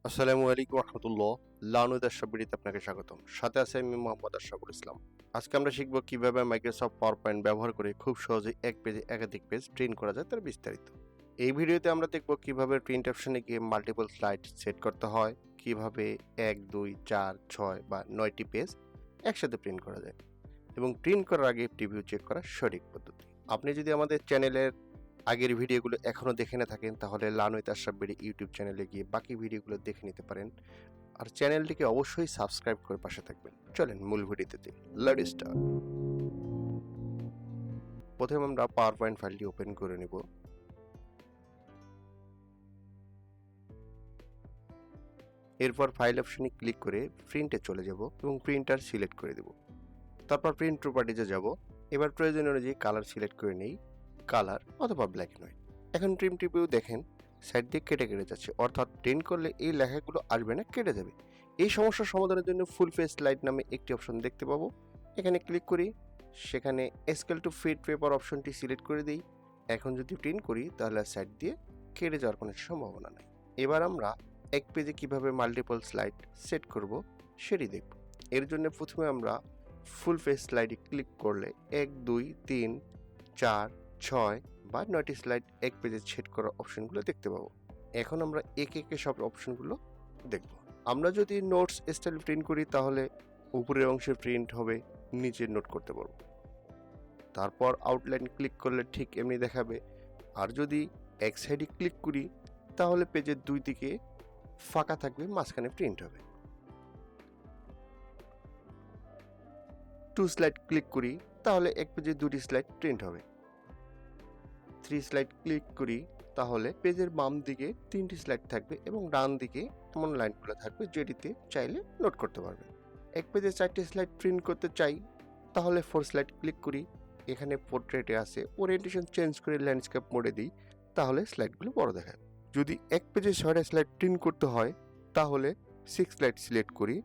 আসসালামু আলাইকুম রহমতুল্লাহ। লানুদ আশরাফবিডিতে আপনাকে স্বাগতম। সাথে আছে আমি মোহাম্মদ আশরাফুল ইসলাম। আজকে আমরা শিখব কিভাবে মাইক্রোসফট পাওয়ার পয়েন্ট ব্যবহার করে খুব সহজে এক পেজে একাধিক পেজ প্রিন্ট করা যায় তার বিস্তারিত। এই ভিডিওতে আমরা দেখব কিভাবে প্রিন্ট অপশনে গিয়ে মাল্টিপল স্লাইড সেট করতে হয়, কিভাবে 1, 2, 4, 6 বা 9টি পেজ একসাথে প্রিন্ট করা যায় এবং প্রিন্ট করার আগে প্রিভিউ চেক করার সঠিক পদ্ধতি। আপনি যদি আমাদের চ্যানেলের আগের ভিডিওগুলো এখনও দেখে না থাকেন তাহলে লানুদ আশরাফবিডি ইউটিউব চ্যানেলে গিয়ে বাকি ভিডিওগুলো দেখে নিতে পারেন। আর চ্যানেলটিকে অবশ্যই সাবস্ক্রাইব করে পাশে থাকবেন। চলেন মূল ভিডিওতে লেটস স্টার্ট। প্রথমে আমরা পাওয়ার পয়েন্ট ফাইলটি ওপেন করে নিব। এরপর ফাইল অপশনে ক্লিক করে প্রিন্টে চলে যাব এবং প্রিন্টার সিলেক্ট করে দেব। তারপর প্রিন্ট প্রপার্টিজে যাব। এবার প্রয়োজন অনুযায়ী কালার সিলেক্ট করে নেই, কালার অথবা ব্ল্যাক অ্যান্ড হোয়াইট। এখন প্রিন্ট প্রিভিউ দেখেন সাইড দিয়ে কেটে যাচ্ছে, অর্থাৎ প্রিন্ট করলে এই লেখাগুলো আসবে না, কেটে যাবে। এই সমস্যার সমাধানের জন্য ফুল পেজ স্লাইড নামে একটি অপশন দেখতে পাবো। এখানে ক্লিক করি, সেখানে স্কেল টু ফিট পেপার অপশনটি সিলেক্ট করে দিই। এখন যদি প্রিন্ট করি তাহলে সাইড দিয়ে কেটে যাওয়ার কোনো সম্ভাবনা নেই। এবার আমরা এক পেজে কিভাবে মাল্টিপল স্লাইড সেট করব সেটি দেখব। এর জন্য প্রথমে আমরা ফুল পেজ স্লাইডে ক্লিক করলে 1, 2, 3, 4, 6 বা 9টি স্লাইড এক পেজে সেট করার অপশনগুলো দেখতে পাবো। এখন আমরা একে একে সব অপশনগুলো দেখব। আমরা যদি নোটস স্টাইল প্রিন্ট করি তাহলে উপরের অংশে প্রিন্ট হবে, নিচে নোট করতে পারবো। তারপর আউটলাইন ক্লিক করলে ঠিক এমনি দেখাবে। আর যদি এক সাইডে ক্লিক করি তাহলে পেজের দুই দিকে ফাঁকা থাকবে, মাঝখানে প্রিন্ট হবে। 2 স্লাইড ক্লিক করি তাহলে এক পেজে 2টি স্লাইড প্রিন্ট হবে। 3 স্লাইড ক্লিক করি তাহলে পেজের বাম দিকে 3টি স্লাইড থাকবে এবং ডান দিকে এমন লাইনগুলো থাকবে যেটিতে চাইলে নোট করতে পারবে। এক পেজে 4টি স্লাইড প্রিন্ট করতে চাই তাহলে 4 স্লাইড ক্লিক করি। এখানে পোর্ট্রেটে আছে, ওরিয়েন্টেশন চেঞ্জ করে ল্যান্ডস্কেপ মোডে দিই তাহলে স্লাইডগুলো বড় দেখায়। যদি এক পেজে 6টা স্লাইড প্রিন্ট করতে হয় তাহলে 6 স্লাইড সিলেক্ট করি।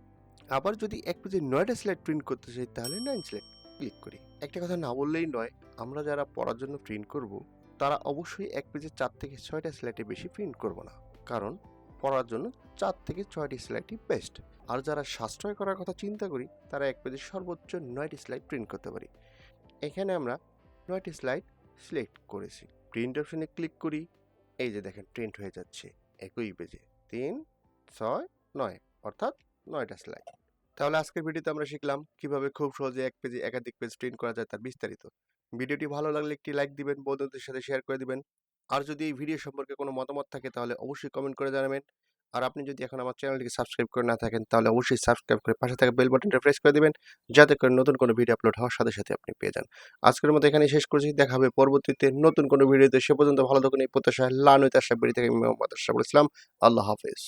আবার যদি এক পেজে 9টা স্লাইড প্রিন্ট করতে চাই তাহলে 9 স্লাইড ক্লিক করি। একটা কথা না বললেই নয়, আমরা যারা পড়ার জন্য প্রিন্ট করব তারা অবশ্যই এক পেজে 4 থেকে 6টা স্লাইডে বেশি প্রিন্ট করব না, কারণ পড়ার জন্য 4 থেকে 6টি স্লাইডই বেস্ট। আর যারা সাশ্রয় করার কথা চিন্তা করি তারা এক পেজে সর্বোচ্চ 9টি স্লাইড প্রিন্ট করতে পারি। এখানে আমরা 9টি স্লাইড সিলেক্ট করেছি। প্রিন্ট অপশনে ক্লিক করি, এই যে দেখেন প্রিন্ট হয়ে যাচ্ছে একই পেজে 3, 6, 9 অর্থাৎ 9টা স্লাইড। তাহলে আজকের ভিডিওতে আমরা শিখলাম কিভাবে খুব সহজে এক পেজে একাধিক পেজ প্রিন্ট করা যায় তার বিস্তারিত। ভিডিওটি ভালো লাগলে একটি লাইক দিবেন, বন্ধুদের সাথে শেয়ার করে দিবেন। আর যদি এই ভিডিও সম্পর্কে কোনো মতামত থাকে তাহলে অবশ্যই কমেন্ট করে জানাবেন। আর আপনি যদি এখন আমার চ্যানেলটিকে সাবস্ক্রাইব করে না থাকেন তাহলে অবশ্যই সাবস্ক্রাইব করে পাশে থাকা বেল বাটনটা প্রেস করে দিবেন, যাতে করে নতুন কোনো ভিডিও আপলোড হওয়ার সাথে সাথে আপনি পেয়ে যান। আজকের মতো এখানেই শেষ করছি, দেখা হবে পরবর্তীতে নতুন কোনো ভিডিওতে। সে পর্যন্ত ভালো থাকুন এই প্রত্যাশায়। লানুদ আশরাফবিডি থেকে আমি মোহাম্মদ আশরাফুল ইসলাম। আল্লাহ হাফেজ।